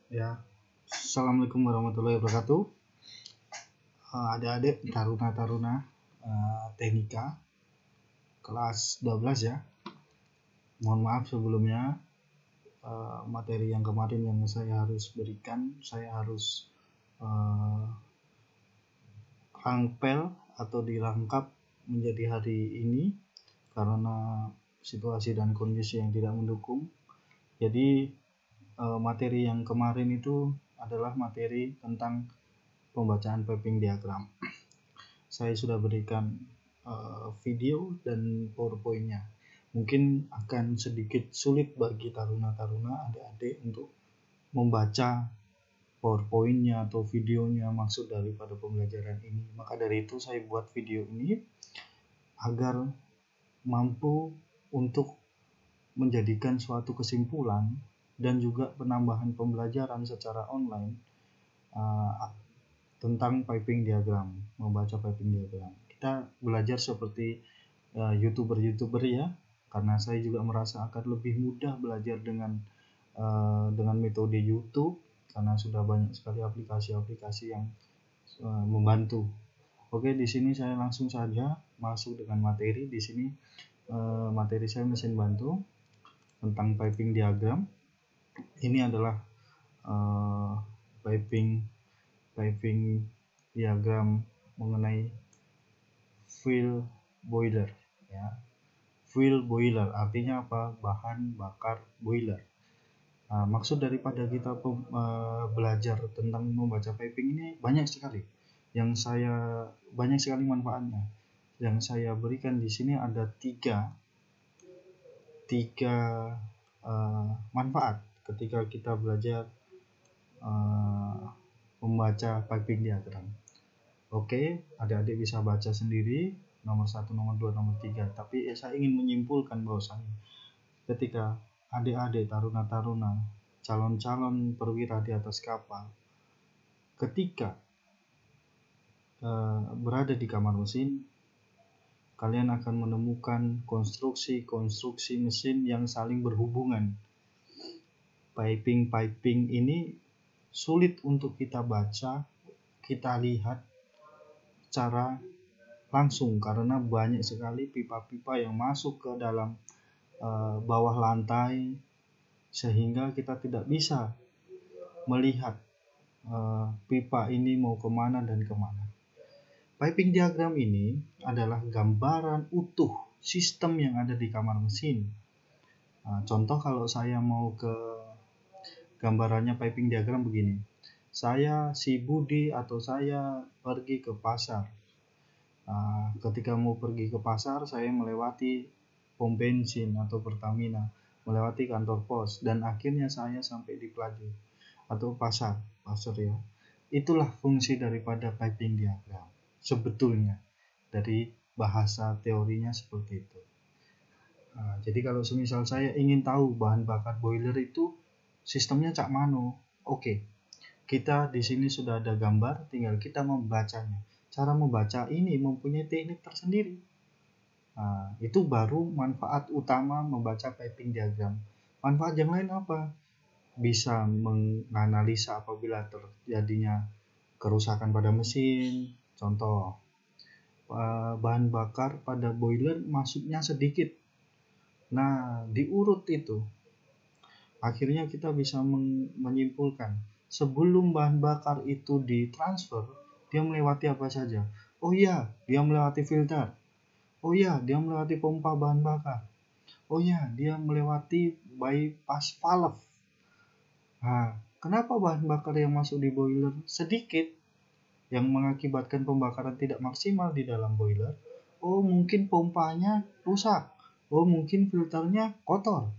Ya, Assalamualaikum warahmatullahi wabarakatuh. Adik-adik taruna-taruna teknika kelas 12 ya. Mohon maaf sebelumnya, materi yang kemarin yang saya harus berikan, saya harus rangpel atau dirangkap menjadi hari ini karena situasi dan kondisi yang tidak mendukung. Jadi materi yang kemarin itu adalah materi tentang pembacaan piping diagram. Saya sudah berikan video dan PowerPoint-nya. Mungkin akan sedikit sulit bagi taruna-taruna adik-adik untuk membaca PowerPoint-nya atau videonya maksud daripada pembelajaran ini. Maka dari itu saya buat video ini agar mampu untuk menjadikan suatu kesimpulan dan juga penambahan pembelajaran secara online tentang piping diagram, membaca piping diagram. Kita belajar seperti YouTuber ya, karena saya juga merasa akan lebih mudah belajar dengan metode YouTube karena sudah banyak sekali aplikasi-aplikasi yang membantu. Oke, di sini saya langsung saja masuk dengan materi. Di sini materi saya mesin bantu tentang piping diagram. Ini adalah piping diagram mengenai fuel boiler ya. Fuel boiler artinya apa? Bahan bakar boiler. Maksud daripada kita belajar tentang membaca piping ini banyak sekali manfaatnya. Yang saya berikan di sini ada tiga manfaat ketika kita belajar membaca piping diagram. Oke, adik-adik bisa baca sendiri nomor 1, nomor 2, nomor 3. Tapi saya ingin menyimpulkan bahwasanya ketika adik-adik taruna-taruna calon-calon perwira di atas kapal ketika berada di kamar mesin, kalian akan menemukan konstruksi mesin yang saling berhubungan. Piping ini sulit untuk kita baca, kita lihat secara langsung karena banyak sekali pipa-pipa yang masuk ke dalam bawah lantai sehingga kita tidak bisa melihat pipa ini mau kemana dan kemana. Piping diagram ini adalah gambaran utuh sistem yang ada di kamar mesin. Contoh kalau saya mau ke gambarannya piping diagram begini. Saya si Budi atau saya pergi ke pasar. Ketika mau pergi ke pasar, saya melewati pom bensin atau Pertamina, melewati kantor pos, dan akhirnya saya sampai di Pelaju atau pasar ya. Itulah fungsi daripada piping diagram sebetulnya, dari bahasa teorinya seperti itu. Jadi kalau semisal saya ingin tahu bahan bakar boiler itu sistemnya cak mano, oke. Kita di sini sudah ada gambar, tinggal kita membacanya. Cara membaca ini mempunyai teknik tersendiri. Itu baru manfaat utama membaca piping diagram. Manfaat yang lain apa? Bisa menganalisa apabila terjadinya kerusakan pada mesin. Contoh, bahan bakar pada boiler masuknya sedikit. Nah, diurut itu. Akhirnya kita bisa menyimpulkan sebelum bahan bakar itu ditransfer, dia melewati apa saja. Oh iya, dia melewati filter. Oh iya, dia melewati pompa bahan bakar. Oh iya, dia melewati bypass valve. Kenapa bahan bakar yang masuk di boiler sedikit yang mengakibatkan pembakaran tidak maksimal di dalam boiler? Oh, mungkin pompanya rusak. Oh, mungkin filternya kotor.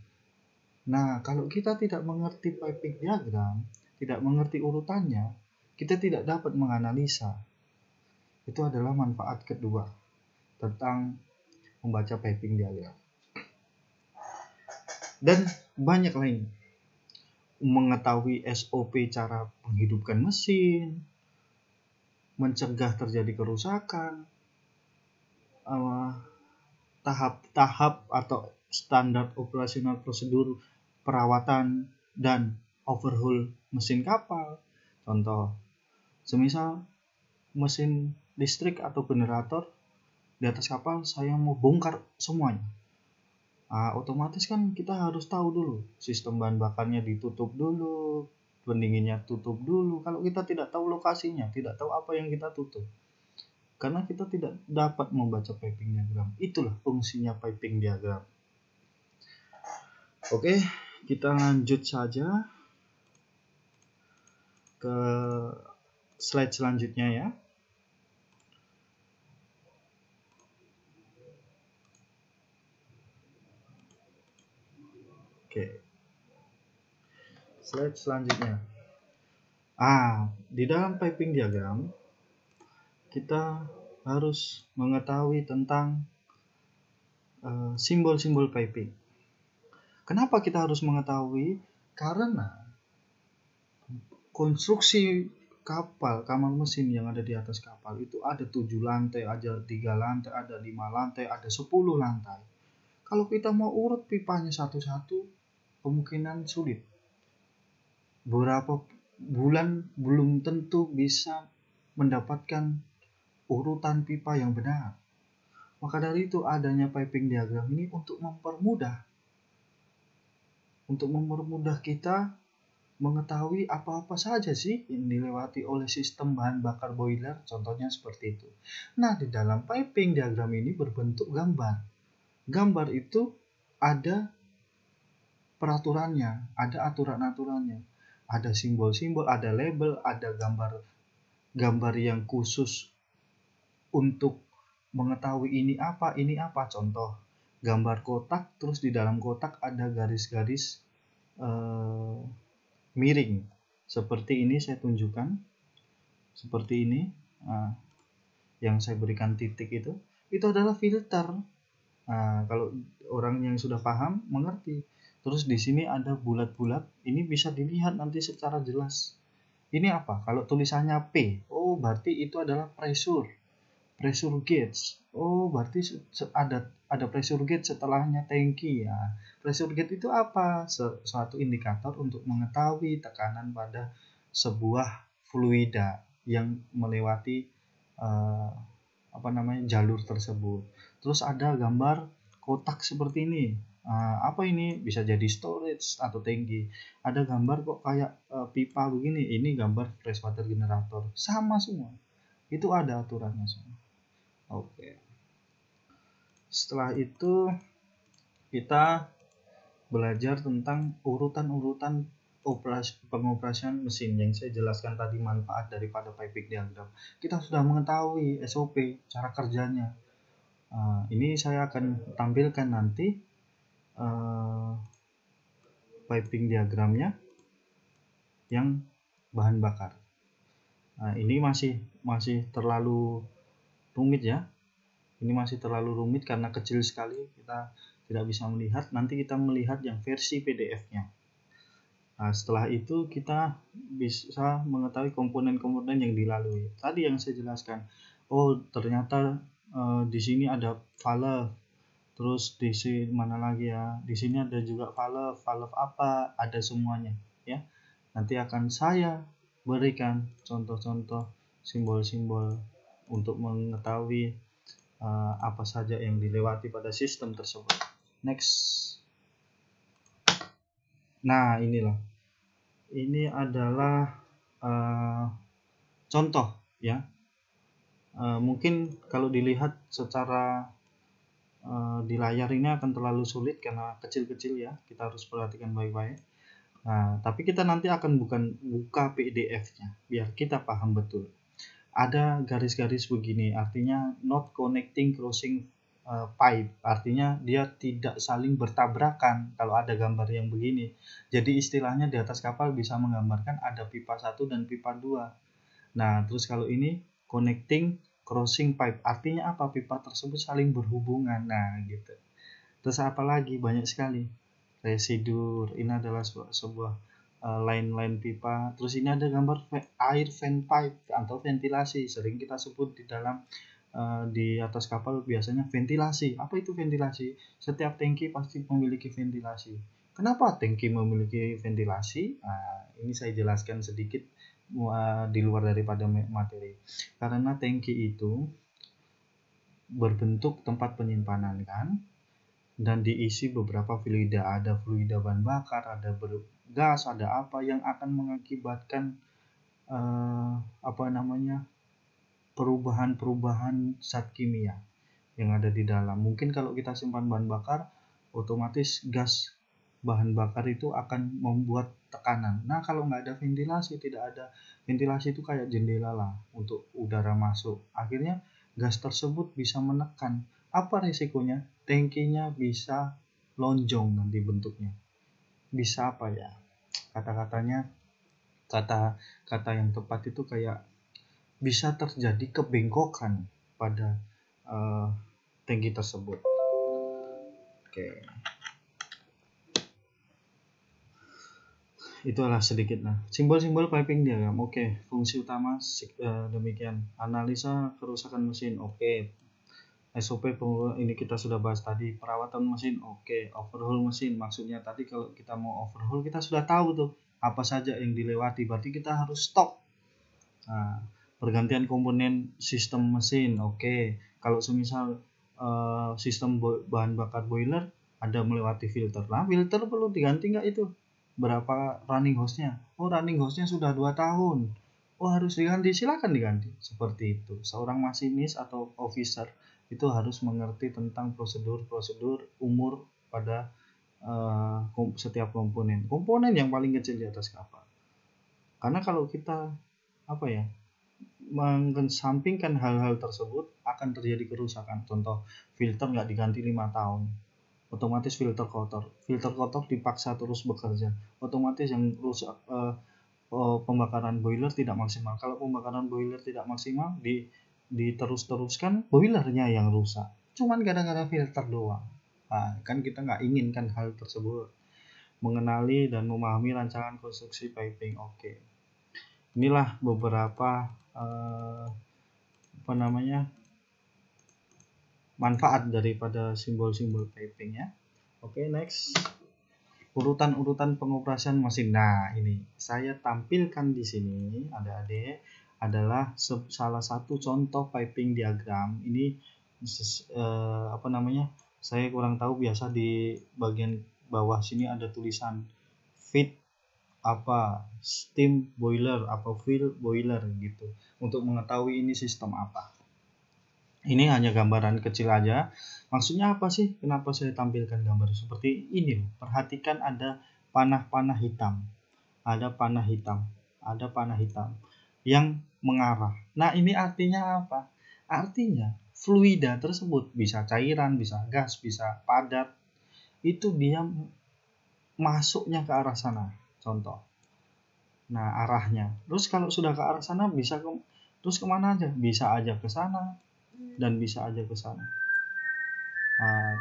Nah, kalau kita tidak mengerti piping diagram, tidak mengerti urutannya, kita tidak dapat menganalisa. Itu adalah manfaat kedua tentang membaca piping diagram. Dan banyak lain. Mengetahui SOP cara menghidupkan mesin, mencegah terjadi kerusakan, tahap-tahap atau standar operasional prosedur perawatan dan overhaul mesin kapal. Contoh, semisal mesin listrik atau generator di atas kapal saya mau bongkar semuanya. Otomatis kan kita harus tahu dulu sistem bahan bakarnya ditutup dulu, pendinginnya tutup dulu. Kalau kita tidak tahu lokasinya, tidak tahu apa yang kita tutup, karena kita tidak dapat membaca piping diagram. Itulah fungsinya piping diagram. Oke, kita lanjut saja ke slide selanjutnya ya. Oke, slide selanjutnya. Di dalam piping diagram kita harus mengetahui tentang simbol-simbol piping. Kenapa kita harus mengetahui? Karena konstruksi kapal, kamar mesin yang ada di atas kapal itu ada 7 lantai, ada 3 lantai, ada 5 lantai, ada 10 lantai. Kalau kita mau urut pipanya satu-satu, kemungkinan sulit. Beberapa bulan belum tentu bisa mendapatkan urutan pipa yang benar. Maka dari itu adanya piping diagram ini untuk mempermudah kita mengetahui apa-apa saja sih yang dilewati oleh sistem bahan bakar boiler, contohnya seperti itu. Nah, di dalam piping diagram ini berbentuk gambar. Gambar itu ada peraturannya, ada aturan-aturannya, ada simbol-simbol, ada label, ada gambar yang khusus untuk mengetahui ini apa. Contoh, gambar kotak, terus di dalam kotak ada garis-garis miring. Seperti ini saya tunjukkan. Seperti ini. Yang saya berikan titik itu adalah filter. Kalau orang yang sudah paham mengerti. Terus di sini ada bulat-bulat, ini bisa dilihat nanti secara jelas. Ini apa? Kalau tulisannya P, berarti itu adalah pressure gauge. Berarti ada pressure gauge setelahnya tangki ya. Pressure gauge itu apa? Suatu indikator untuk mengetahui tekanan pada sebuah fluida yang melewati jalur tersebut. Terus ada gambar kotak seperti ini. Apa ini? Bisa jadi storage atau tangki. Ada gambar kok kayak pipa begini. Ini gambar freshwater generator. Sama semua. Itu ada aturannya semua. Oke. Setelah itu kita belajar tentang urutan-urutan pengoperasian mesin yang saya jelaskan tadi, manfaat daripada piping diagram. Kita sudah mengetahui SOP, cara kerjanya. Ini saya akan tampilkan nanti piping diagramnya yang bahan bakar. Ini masih terlalu rumit ya. Ini masih terlalu rumit karena kecil sekali, kita tidak bisa melihat. Nanti kita melihat yang versi PDF-nya. Setelah itu kita bisa mengetahui komponen-komponen yang dilalui. Tadi yang saya jelaskan, ternyata di sini ada valve. Terus di sini mana lagi ya? Di sini ada juga valve apa? Ada semuanya ya. Nanti akan saya berikan contoh-contoh simbol-simbol untuk mengetahui apa saja yang dilewati pada sistem tersebut. Next. Nah, ini adalah contoh ya. Mungkin kalau dilihat secara di layar ini akan terlalu sulit karena kecil-kecil ya. Kita harus perhatikan baik-baik. Tapi kita nanti akan buka PDF-nya biar kita paham betul. Ada garis-garis begini, artinya not connecting crossing pipe, artinya dia tidak saling bertabrakan kalau ada gambar yang begini. Jadi istilahnya di atas kapal bisa menggambarkan ada pipa 1 dan pipa 2. Nah, terus kalau ini connecting crossing pipe, artinya apa? Pipa tersebut saling berhubungan. Nah, gitu. Terus apa lagi? Banyak sekali. Residur, ini adalah sebuah line pipa. Terus ini ada gambar air vent pipe atau ventilasi, sering kita sebut di dalam di atas kapal biasanya ventilasi. Apa itu ventilasi? Setiap tangki pasti memiliki ventilasi. Kenapa tangki memiliki ventilasi? Nah, ini saya jelaskan sedikit di luar daripada materi. Karena tangki itu berbentuk tempat penyimpanan kan, dan diisi beberapa fluida. Ada fluida bahan bakar, ada gas, ada apa yang akan mengakibatkan perubahan-perubahan zat kimia yang ada di dalam. Mungkin kalau kita simpan bahan bakar, otomatis gas bahan bakar itu akan membuat tekanan. Nah, kalau nggak ada ventilasi, tidak ada ventilasi itu kayak jendela lah untuk udara masuk. Akhirnya gas tersebut bisa menekan. Apa resikonya? Tangkinya bisa lonjong nanti bentuknya. Bisa apa ya? Kata-katanya, kata yang tepat itu kayak bisa terjadi kebengkokan pada tangki tersebut. Oke. Itulah sedikit simbol-simbol piping diagram. Oke, fungsi utama demikian. Analisa kerusakan mesin. Oke. SOP ini kita sudah bahas tadi. Perawatan mesin. Oke. Overhaul mesin. Maksudnya tadi kalau kita mau overhaul, kita sudah tahu tuh apa saja yang dilewati. Berarti kita harus stop. Nah, pergantian komponen sistem mesin. Oke. Kalau semisal sistem bahan bakar boiler ada melewati filter. Nah, filter perlu diganti nggak itu? Berapa running hose-nya? Oh, running hose-nya sudah 2 tahun. Oh, harus diganti. Silakan diganti. Seperti itu. Seorang masinis atau officer itu harus mengerti tentang prosedur-prosedur umur pada setiap komponen. Komponen yang paling kecil di atas kapal. Karena kalau kita mengesampingkan hal-hal tersebut, akan terjadi kerusakan. Contoh, filter nggak diganti 5 tahun. Otomatis filter kotor dipaksa terus bekerja, otomatis yang rusak pembakaran boiler tidak maksimal. Kalau pembakaran boiler tidak maksimal, diteruskan boilernya yang rusak, cuman gara-gara filter doang. Nah, kan kita nggak inginkan hal tersebut. Mengenali dan memahami rancangan konstruksi piping. Oke, inilah beberapa manfaat daripada simbol-simbol piping ya. Oke, next. Urutan-urutan pengoperasian mesin. Nah, ini saya tampilkan di sini, adik-adik, adalah salah satu contoh piping diagram. Ini saya kurang tahu, biasa di bagian bawah sini ada tulisan feed steam boiler, fuel boiler gitu, untuk mengetahui ini sistem apa. Ini hanya gambaran kecil aja. Maksudnya apa sih? Kenapa saya tampilkan gambar seperti ini? Perhatikan ada panah-panah hitam. Ada panah hitam yang mengarah. Nah, ini artinya apa? Artinya fluida tersebut, bisa cairan, bisa gas, bisa padat, itu dia masuknya ke arah sana. Contoh. Nah, arahnya. Terus kalau sudah ke arah sana, terus kemana aja? Bisa aja ke sana dan bisa aja ke sana.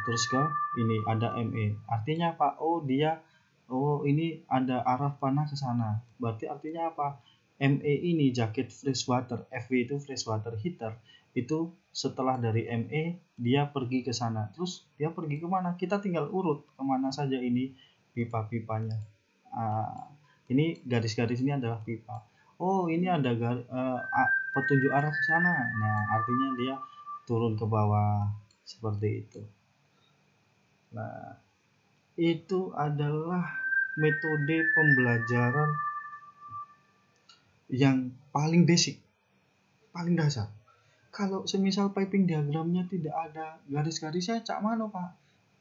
Terus ke ini ada ME. Artinya apa? Ini ada arah panah ke sana. Berarti artinya apa? ME ini jaket freshwater, FW itu freshwater heater. Itu setelah dari ME dia pergi ke sana. Terus dia pergi kemana? Kita tinggal urut kemana saja ini pipa-pipanya. Ini garis-garis ini adalah pipa. Oh, ini ada petunjuk arah ke sana. Nah, artinya dia turun ke bawah seperti itu. Nah, itu adalah metode pembelajaran yang paling basic, paling dasar. Kalau semisal piping diagramnya tidak ada garis-garisnya, cak mana Pak?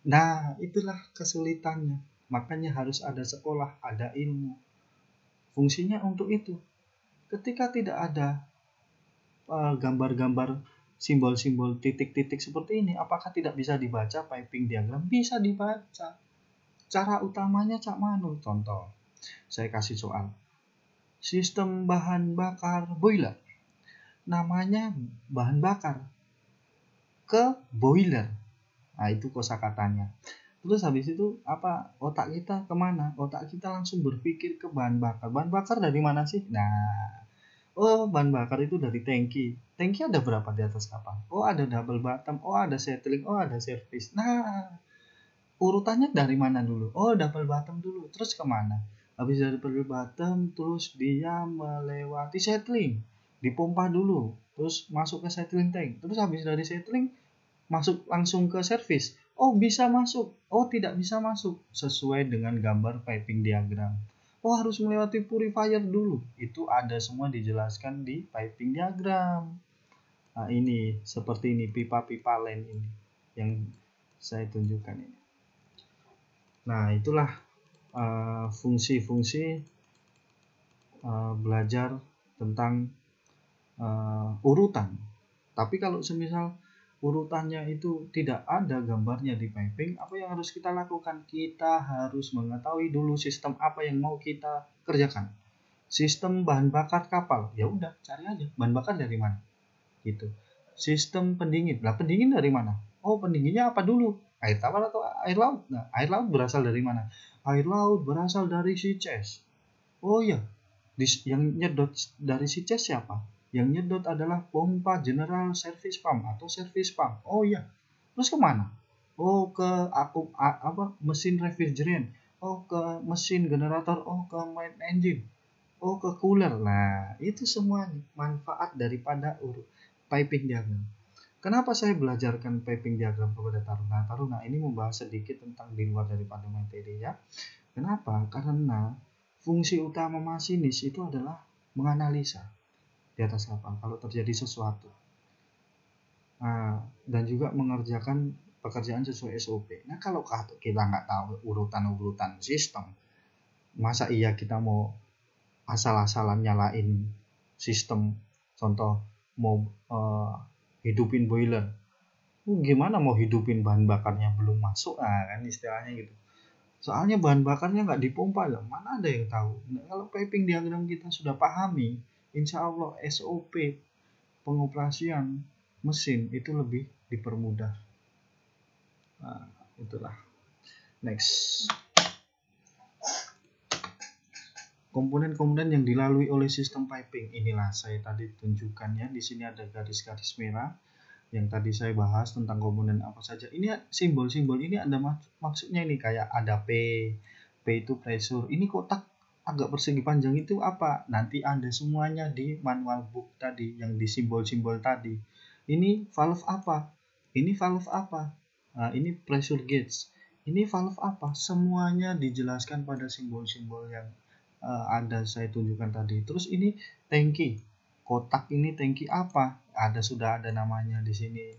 Nah, itulah kesulitannya. Makanya harus ada sekolah, ada ilmu. Fungsinya untuk itu. Ketika tidak ada gambar-gambar simbol-simbol titik-titik seperti ini, apakah tidak bisa dibaca piping diagram? Bisa dibaca. Cara utamanya cak manu. Contoh, saya kasih soal. Sistem bahan bakar boiler. Namanya bahan bakar ke boiler. Nah, itu kosakatanya. Terus habis itu otak kita kemana? Otak kita langsung berpikir ke bahan bakar. Bahan bakar dari mana sih? Nah, bahan bakar itu dari tangki. Tangki ada berapa di atas kapal? Oh, ada double bottom. Oh, ada settling. Oh, ada service. Nah, urutannya dari mana dulu? Oh, double bottom dulu. Terus kemana? Habis dari double bottom, terus dia melewati settling, dipompa dulu, terus masuk ke settling tank. Terus habis dari settling, masuk langsung ke service. Oh, bisa masuk. Oh, tidak bisa masuk. Sesuai dengan gambar piping diagram. Oh, harus melewati purifier dulu. Itu ada semua dijelaskan di piping diagram. Nah, ini seperti ini pipa-pipa line ini yang saya tunjukkan ini. Nah, itulah fungsi-fungsi belajar tentang urutan. Tapi kalau semisal urutannya itu tidak ada gambarnya di piping, apa yang harus kita lakukan? Kita harus mengetahui dulu sistem apa yang mau kita kerjakan. Sistem bahan bakar kapal, ya udah cari aja bahan bakar dari mana, gitu. Sistem pendingin, lah pendingin dari mana? Oh, pendinginnya apa dulu? Air tawar atau air laut? Nah, air laut berasal dari mana? Air laut berasal dari si Ces. Oh iya, yang nyedot dari si Ces siapa? Yang nyedot adalah pompa general service pump atau service pump. Oh iya, terus kemana? Oh, ke mesin refrigerant. Oh, ke mesin generator. Oh, ke main engine. Oh, ke cooler. Nah, itu semua manfaat daripada piping diagram. Kenapa saya belajarkan piping diagram kepada taruna? Taruna ini membahas sedikit tentang di luar daripada materi ya. Kenapa? Karena fungsi utama masinis itu adalah menganalisa di atas kapal kalau terjadi sesuatu. Nah, dan juga mengerjakan pekerjaan sesuai SOP. Nah, kalau kita nggak tahu urutan-urutan sistem, masa iya kita mau asal-asalan nyalain sistem? Contoh, mau hidupin boiler. Gimana mau hidupin bahan bakarnya belum masuk? Nah, kan istilahnya gitu. Soalnya bahan bakarnya nggak dipompa lah, mana ada yang tahu. Nah, kalau piping diagram kita sudah pahami, insya Allah SOP pengoperasian mesin itu lebih dipermudah. Nah, itulah. Next. Komponen-komponen yang dilalui oleh sistem piping, inilah saya tadi tunjukkan ya. Di sini ada garis-garis merah yang tadi saya bahas tentang komponen apa saja. Ini simbol-simbol ini ada maksudnya ini, kayak ada P itu pressure. Ini kotak agak persegi panjang itu apa? Nanti ada semuanya di manual book tadi yang di simbol-simbol tadi. Ini valve apa? Ini valve apa? Nah, ini pressure gauge. Ini valve apa? Semuanya dijelaskan pada simbol-simbol yang ada saya tunjukkan tadi. Terus ini tangki. Kotak ini tangki apa? Sudah ada namanya di sini.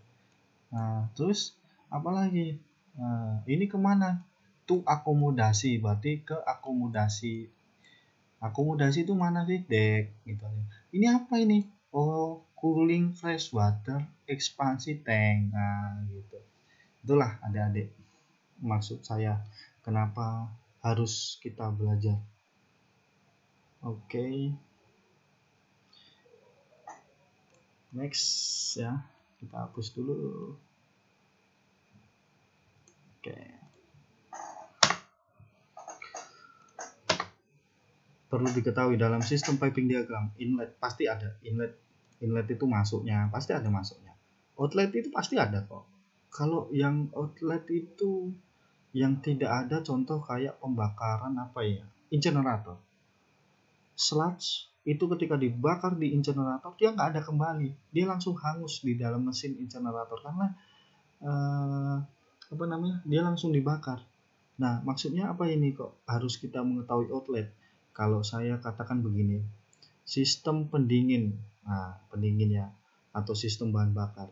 Nah, terus apalagi? Nah, ini kemana? Tuh akomodasi, berarti ke akomodasi. Akomodasi itu mana sih? Deck gitu. Ini apa ini? Oh, cooling fresh water ekspansi tank. Nah, gitu. Itulah adik-adik maksud saya kenapa harus kita belajar. Oke. Next ya. Kita hapus dulu. Oke. Perlu diketahui dalam sistem piping diagram, inlet pasti ada. Inlet itu masuknya, pasti ada masuknya. Outlet itu pasti ada kok. Kalau yang outlet itu yang tidak ada, contoh kayak pembakaran apa ya? Incinerator. Sludge itu ketika dibakar di incinerator dia nggak ada kembali, dia langsung hangus di dalam mesin incinerator karena dia langsung dibakar. Nah, maksudnya apa ini kok harus kita mengetahui outlet? Kalau saya katakan begini, sistem pendingin, pendingin ya, atau sistem bahan bakar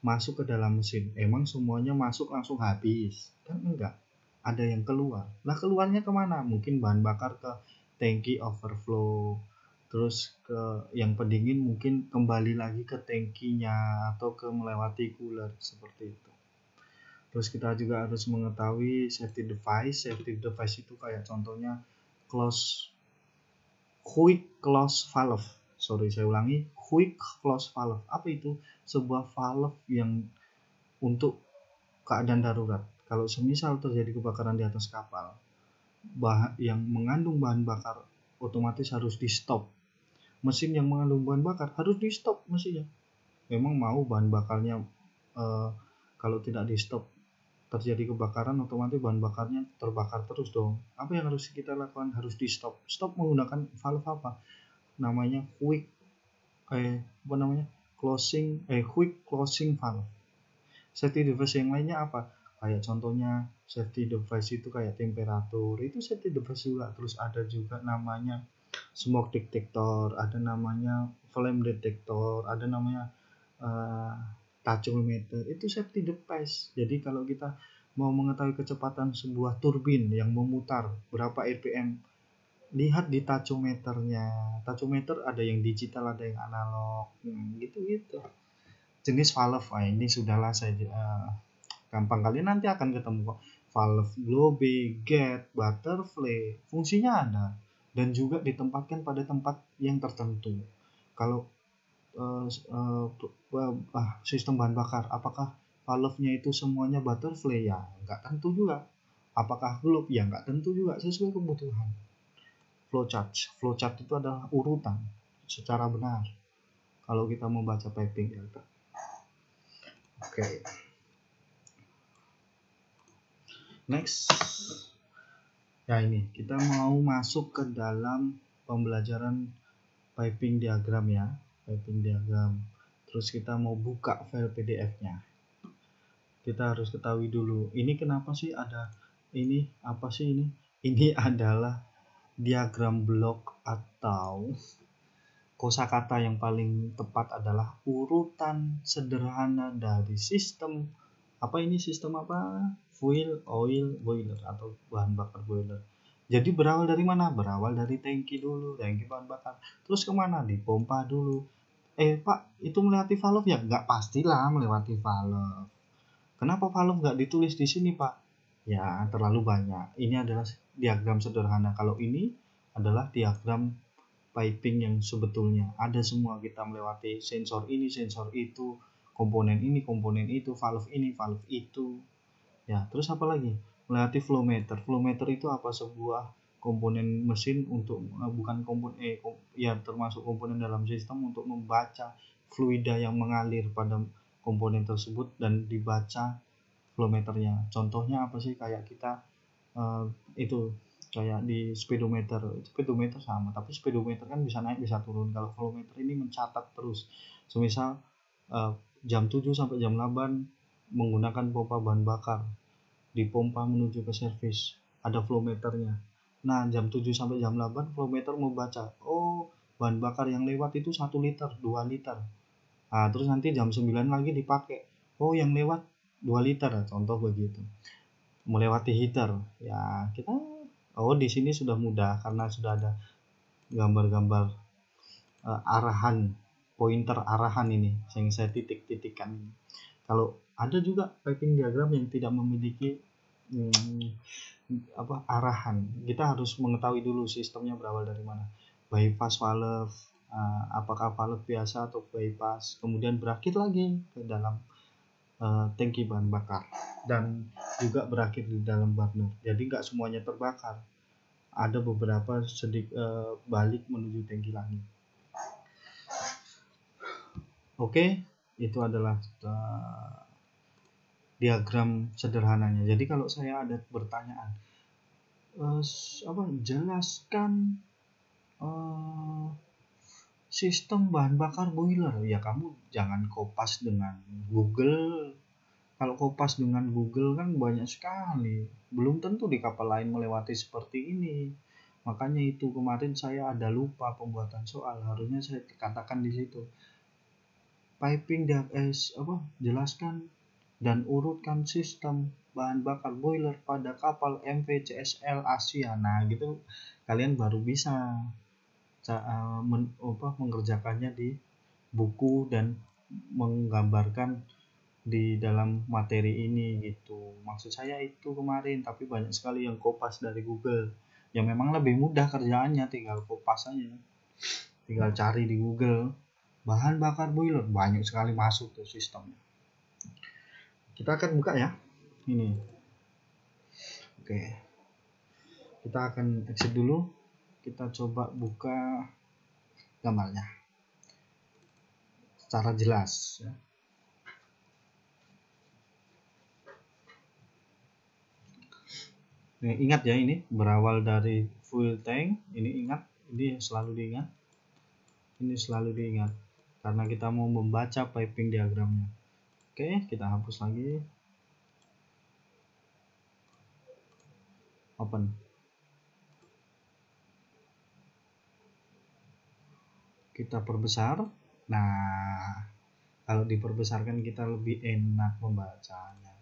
masuk ke dalam mesin, emang semuanya masuk langsung habis? Kan enggak, ada yang keluar. Nah, keluarnya kemana? Mungkin bahan bakar ke tangki overflow, terus ke yang pendingin mungkin kembali lagi ke tangkinya atau ke melewati cooler seperti itu. Terus kita juga harus mengetahui safety device. Safety device itu kayak contohnya quick close valve. Saya ulangi, quick close valve. Apa itu? Sebuah valve yang untuk keadaan darurat. Kalau semisal terjadi kebakaran di atas kapal, yang mengandung bahan bakar otomatis harus di stop. Mesin yang mengandung bahan bakar harus di stop mesinnya. Memang mau bahan bakarnya kalau tidak di stop terjadi kebakaran, otomatis bahan bakarnya terbakar terus dong. Apa yang harus kita lakukan? Harus di stop menggunakan valve apa namanya, quick closing valve. Safety device yang lainnya apa? Kayak contohnya safety device itu kayak temperatur, itu safety device juga. Terus ada juga namanya smoke detector, ada namanya flame detector, ada namanya tachometer, itu safety device. Jadi kalau kita mau mengetahui kecepatan sebuah turbin yang memutar berapa RPM, lihat di tachometernya. Tachometer ada yang digital, ada yang analog, gitu-gitu. Jenis valve, ini sudahlah saya gampang, kalian nanti akan ketemu kok. Valve globe, gate, butterfly, fungsinya ada dan juga ditempatkan pada tempat yang tertentu. Kalau sistem bahan bakar, apakah valve-nya itu semuanya butterfly? Ya nggak tentu juga. Apakah globe? Ya nggak tentu juga, sesuai kebutuhan. Flowchart itu adalah urutan secara benar kalau kita membaca piping diagram. Oke. Next. Ya, ini kita mau masuk ke dalam pembelajaran piping diagram ya. Piping diagram. Terus kita mau buka file PDF-nya. Kita harus ketahui dulu, ini kenapa sih ada ini, apa sih ini? Ini adalah diagram blok, atau kosakata yang paling tepat adalah urutan sederhana dari sistem sistem fuel oil boiler atau bahan bakar boiler. Jadi berawal dari mana? Berawal dari tangki dulu, tangki bahan bakar. Terus kemana? Dipompa dulu. Pak, itu melewati valve ya? Nggak pastilah melewati valve. Kenapa valve nggak ditulis di sini, Pak? Ya, terlalu banyak. Ini adalah diagram sederhana. Kalau ini adalah diagram piping yang sebetulnya ada semua. Kita melewati sensor ini, sensor itu, komponen ini, komponen itu, valve ini, valve itu. Ya, terus apa lagi? Melewati flow meter. Flow meter itu apa? Sebuah komponen mesin untuk bukan komponen ya termasuk komponen dalam sistem untuk membaca fluida yang mengalir pada komponen tersebut dan dibaca flow meternya. Contohnya apa sih? Kayak kita itu kayak di speedometer sama, tapi speedometer kan bisa naik bisa turun. Kalau flow meter ini mencatat terus. Semisal jam 7 sampai jam 8 menggunakan pompa bahan bakar, dipompa menuju ke servis, ada flow meternya. Nah, jam 7 sampai jam 8 flow meter membaca, bahan bakar yang lewat itu 1 liter, 2 liter. Nah, terus nanti jam 9 lagi dipakai, yang lewat 2 liter, contoh begitu. Melewati heater, ya kita di sini sudah mudah karena sudah ada gambar-gambar arahan, pointer arahan ini yang saya titik-titikkan. Kalau ada juga piping diagram yang tidak memiliki arahan, kita harus mengetahui dulu sistemnya berawal dari mana. Bypass valve, apakah valve biasa atau bypass, kemudian berakhir lagi ke dalam tangki bahan bakar dan juga berakhir di dalam burner. Jadi nggak semuanya terbakar, ada beberapa balik menuju tangki lagi. Oke, itu adalah diagram sederhananya. Jadi kalau saya ada pertanyaan, jelaskan sistem bahan bakar boiler, ya kamu jangan kopas dengan Google. Kalau kopas dengan Google kan banyak sekali, belum tentu di kapal lain melewati seperti ini. Makanya itu kemarin saya ada lupa pembuatan soal, harusnya saya katakan di situ. Piping jelaskan dan urutkan sistem bahan bakar boiler pada kapal MV CSL Asia. Nah, gitu kalian baru bisa mengerjakannya di buku dan menggambarkan di dalam materi ini gitu. Maksud saya itu kemarin, tapi banyak sekali yang kopas dari Google. Ya memang lebih mudah kerjaannya, tinggal kopas aja. Tinggal cari di Google bahan bakar boiler, banyak sekali masuk tuh sistemnya. Kita akan buka ya. Ini. Oke. Kita akan exit dulu. Kita coba buka gambarnya secara jelas ya. Ingat ya, ini berawal dari fuel tank. Ini ingat, ini selalu diingat. Ini selalu diingat karena kita mau membaca piping diagramnya. Oke, kita hapus lagi. Open. Kita perbesar. Nah, kalau diperbesarkan kita lebih enak membacanya.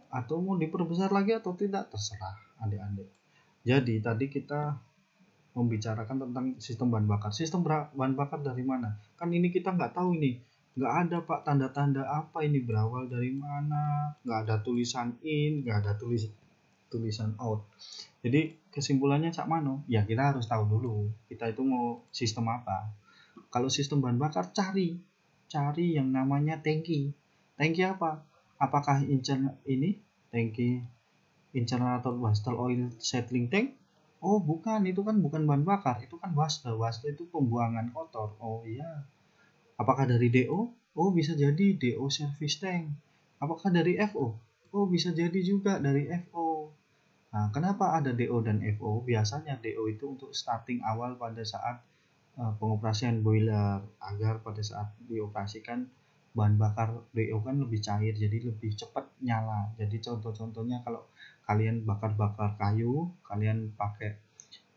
Atau mau diperbesar lagi atau tidak, terserah adik-adik. Jadi tadi kita membicarakan tentang sistem bahan bakar. Sistem bahan bakar dari mana? Kan ini kita nggak tahu ini. Nggak ada Pak tanda-tanda apa ini berawal dari mana. Nggak ada tulisan in, nggak ada tulisan out. Jadi kesimpulannya Cak Mano, ya kita harus tahu dulu kita itu mau sistem apa. Kalau sistem bahan bakar, cari yang namanya tangki. Tangki apa? Apakah tangki internal atau wastel oil settling tank? Oh bukan, itu kan bukan bahan bakar, itu kan waste. Waste itu pembuangan kotor. Oh iya. Apakah dari DO? Oh bisa jadi DO service tank. Apakah dari FO? Oh bisa jadi juga dari FO. Nah, kenapa ada DO dan FO? Biasanya DO itu untuk starting awal pada saat pengoperasian boiler, agar pada saat dioperasikan bahan bakar DO kan lebih cair, jadi lebih cepat nyala. Jadi contoh-contohnya kalau kalian bakar-bakar kayu, kalian pakai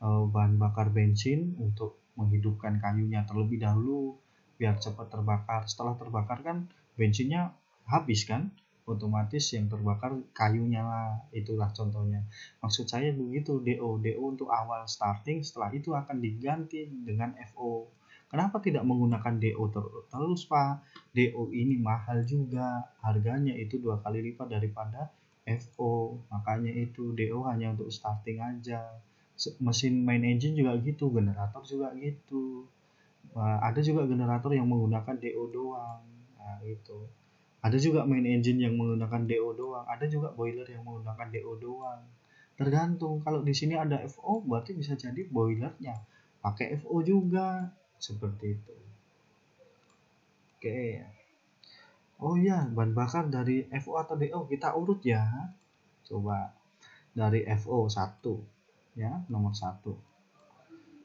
bahan bakar bensin untuk menghidupkan kayunya terlebih dahulu biar cepat terbakar. Setelah terbakar kan bensinnya habis kan, otomatis yang terbakar kayunya lah. Itulah contohnya. Maksud saya begitu, DO untuk awal starting, setelah itu akan diganti dengan FO. Kenapa tidak menggunakan DO terus Pak? DO ini mahal juga, harganya itu 2 kali lipat daripada FO. Makanya itu DO hanya untuk starting aja. Mesin main engine juga gitu, generator juga gitu. Ada juga generator yang menggunakan DO doang. Nah, itu. Ada juga main engine yang menggunakan DO doang, ada juga boiler yang menggunakan DO doang. Tergantung. Kalau di sini ada FO, berarti bisa jadi boilernya pakai FO juga, seperti itu. Oke. Oh iya, bahan bakar dari FO atau DO kita urut ya. Coba dari FO 1 ya, nomor 1.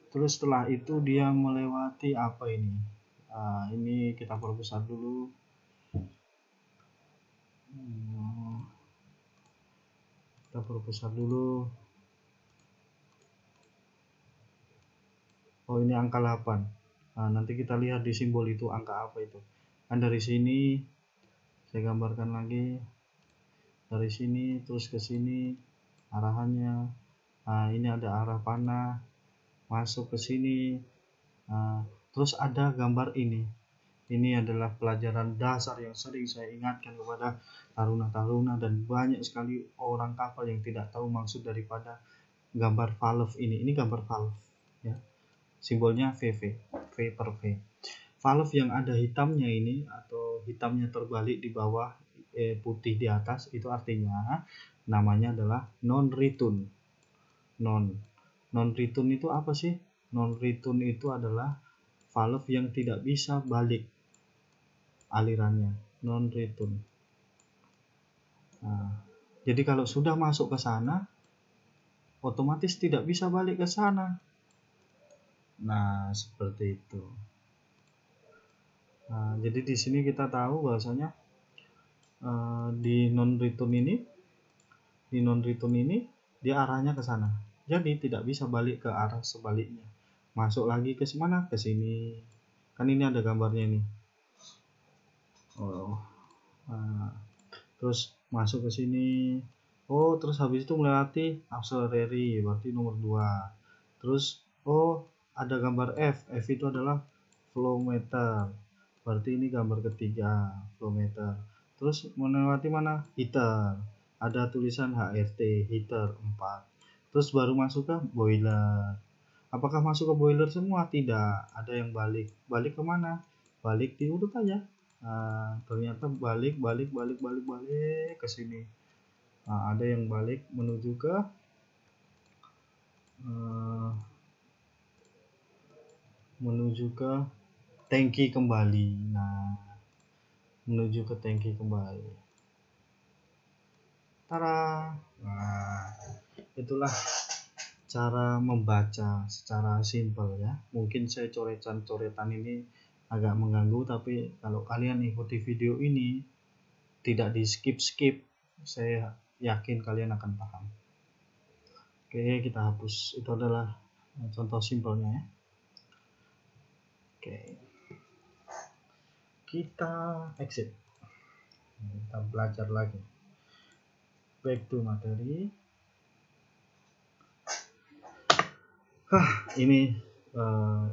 Terus setelah itu dia melewati apa ini? Ini kita perbesar dulu. Kita perbesar dulu. Oh ini angka 8. Nah, nanti kita lihat di simbol itu angka apa itu. Kan dari sini saya gambarkan lagi. Dari sini terus ke sini arahannya. Nah, ini ada arah panah masuk ke sini. Nah, terus ada gambar ini. Ini adalah pelajaran dasar yang sering saya ingatkan kepada taruna-taruna dan banyak sekali orang kapal yang tidak tahu maksud daripada gambar valve ini. Ini gambar valve ya. Simbolnya VV, V per V. Valve yang ada hitamnya ini atau hitamnya terbalik di bawah, putih di atas, itu artinya namanya adalah non return. Non return itu apa sih? Non return itu adalah valve yang tidak bisa balik alirannya, non return. Nah, jadi kalau sudah masuk ke sana, otomatis tidak bisa balik ke sana. Nah, seperti itu. Nah, jadi di sini kita tahu bahwasanya di non return ini dia arahnya ke sana. Jadi tidak bisa balik ke arah sebaliknya. Masuk lagi ke mana? Ke sini. Kan ini ada gambarnya ini. Oh. Nah, terus masuk ke sini. Oh, terus habis itu melewati auxiliary, berarti nomor 2. Terus ada gambar F. F itu adalah flow meter. Berarti ini gambar ketiga, flow meter. Terus melewati mana? Heater. Ada tulisan HRT, heater 4. Terus baru masuk ke boiler. Apakah masuk ke boiler semua? Tidak. Ada yang balik. Balik ke mana? Balik diurut aja. Nah, ternyata balik ke sini. Nah, ada yang balik menuju ke tangki kembali. Nah, menuju ke tangki kembali. Tara. Nah, itulah cara membaca secara simpel ya. Mungkin saya coretan ini agak mengganggu, tapi kalau kalian ikuti video ini tidak di skip, saya yakin kalian akan paham. Oke, kita hapus. Itu adalah contoh simpelnya ya. Oke, kita exit, kita belajar lagi, back to materi. Ini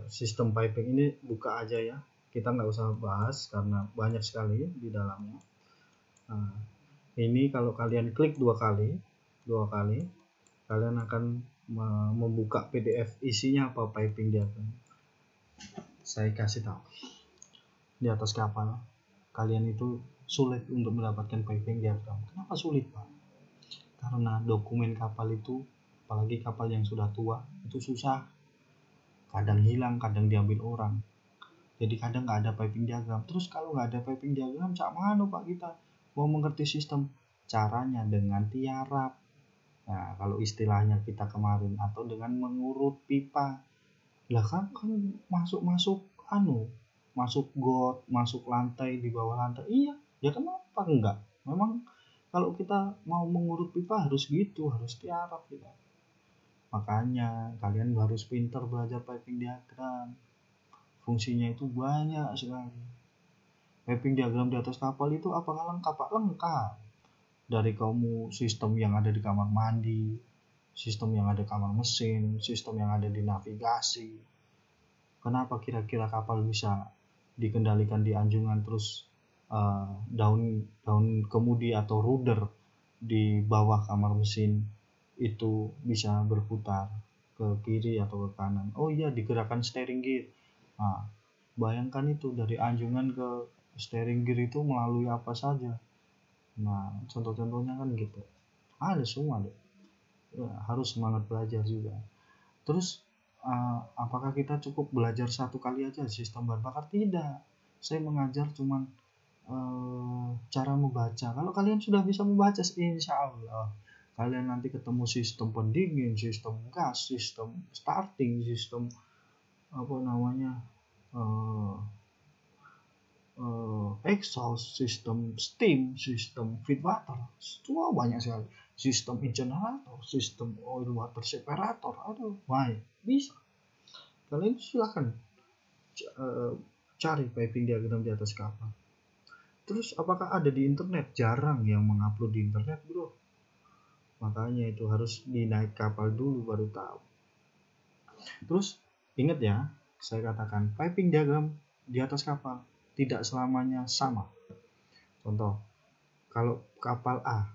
sistem piping ini buka aja ya, kita nggak usah bahas karena banyak sekali di dalamnya. Nah, ini kalau kalian klik dua kali kalian akan membuka PDF isinya apa piping diagram. Saya kasih tahu, di atas kapal kalian itu sulit untuk mendapatkan piping diagram. Kenapa sulit, Pak? Karena dokumen kapal itu, apalagi kapal yang sudah tua, itu susah, kadang hilang, kadang diambil orang, jadi kadang nggak ada piping diagram. Terus kalau nggak ada piping diagram, cak mana Pak kita mau mengerti sistem? Caranya dengan tiarap. Nah, kalau istilahnya kita kemarin, atau dengan mengurut pipa. Lah kan masuk got, masuk lantai, di bawah lantai. Iya, ya kenapa enggak? Memang kalau kita mau mengurut pipa harus gitu, harus tiarap kita. Makanya kalian harus pintar belajar piping diagram. Fungsinya itu banyak sekali. Piping diagram di atas kapal itu apakah lengkap? Lengkap. Dari kamu sistem yang ada di kamar mandi, sistem yang ada di kamar mesin, sistem yang ada di navigasi. Kenapa kira-kira kapal bisa dikendalikan di anjungan, terus daun kemudi atau rudder di bawah kamar mesin itu bisa berputar ke kiri atau ke kanan? Oh iya, digerakkan steering gear. Nah, bayangkan itu dari anjungan ke steering gear itu melalui apa saja. Nah, contoh-contohnya kan gitu. Ada semua deh. Ya, harus semangat belajar juga. Terus apakah kita cukup belajar satu kali aja sistem bahan bakar? Tidak. Saya mengajar cuman cara membaca. Kalau kalian sudah bisa membaca, insya Allah kalian nanti ketemu sistem pendingin, sistem gas, sistem starting, sistem exhaust, sistem steam, sistem feed water, semua banyak sekali. Sistem ingenerator, sistem oil water separator, aduh, banyak. Bisa. Kalian silahkan cari piping diagram di atas kapal. Terus apakah ada di internet? Jarang yang mengupload di internet, bro. Makanya itu harus dinaik kapal dulu baru tahu. Terus ingat ya, saya katakan piping diagram di atas kapal tidak selamanya sama. Contoh, kalau kapal A,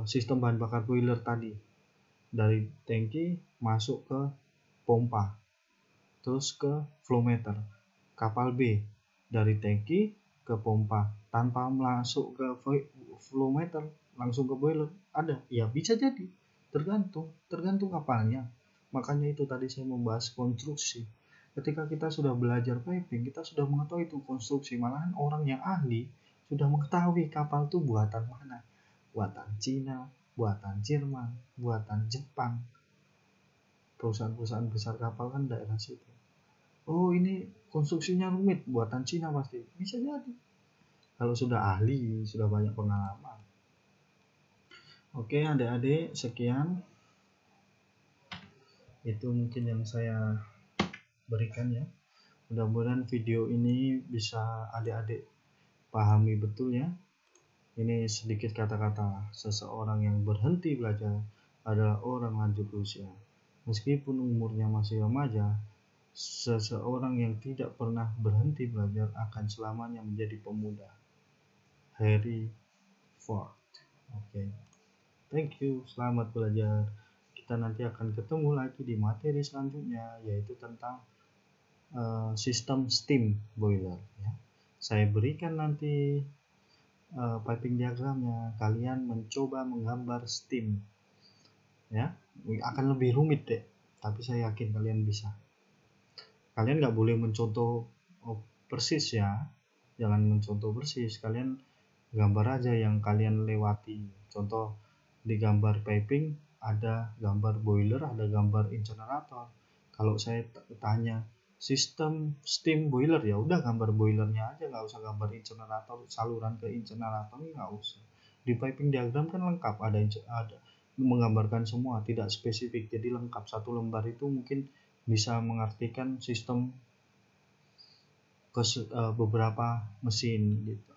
sistem bahan bakar boiler tadi dari tangki masuk ke pompa, terus ke flow meter. Kapal B dari tangki ke pompa tanpa masuk ke flow meter, langsung ke boiler. Ada? Ya bisa jadi, tergantung kapalnya. Makanya itu tadi saya membahas konstruksi. Ketika kita sudah belajar piping, kita sudah mengetahui itu konstruksi. Malahan orang yang ahli sudah mengetahui kapal itu buatan mana. Buatan Cina, buatan Jerman, buatan Jepang. Perusahaan-perusahaan besar kapal kan daerah situ. Oh, ini konstruksinya rumit, buatan Cina pasti. Bisa jadi. Kalau sudah ahli, sudah banyak pengalaman. Oke, adik-adik, sekian. Itu mungkin yang saya berikan ya. Mudah-mudahan video ini bisa adik-adik pahami betul ya. Ini sedikit kata-kata seseorang yang berhenti belajar adalah orang lanjut usia. Meskipun umurnya masih remaja, seseorang yang tidak pernah berhenti belajar akan selamanya menjadi pemuda. Henry Ford. Oke. Thank you, selamat belajar. Kita nanti akan ketemu lagi di materi selanjutnya, yaitu tentang sistem steam boiler ya. Saya berikan nanti piping diagramnya, kalian mencoba menggambar steam ya. Akan lebih rumit deh, tapi saya yakin kalian bisa. Kalian nggak boleh mencontoh persis ya, jangan mencontoh persis, kalian gambar aja yang kalian lewati. Contoh di gambar piping ada gambar boiler, ada gambar incinerator. Kalau saya tanya sistem steam boiler, ya udah gambar boilernya aja, nggak usah gambar incinerator, saluran ke incinerator nggak usah. Di piping diagram kan lengkap, ada menggambarkan semua, tidak spesifik, jadi lengkap. Satu lembar itu mungkin bisa mengartikan sistem beberapa mesin gitu.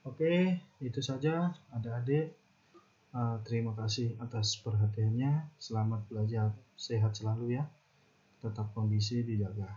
Oke, itu saja adik-adik. Terima kasih atas perhatiannya. Selamat belajar, sehat selalu ya. Tetap kondisi dijaga.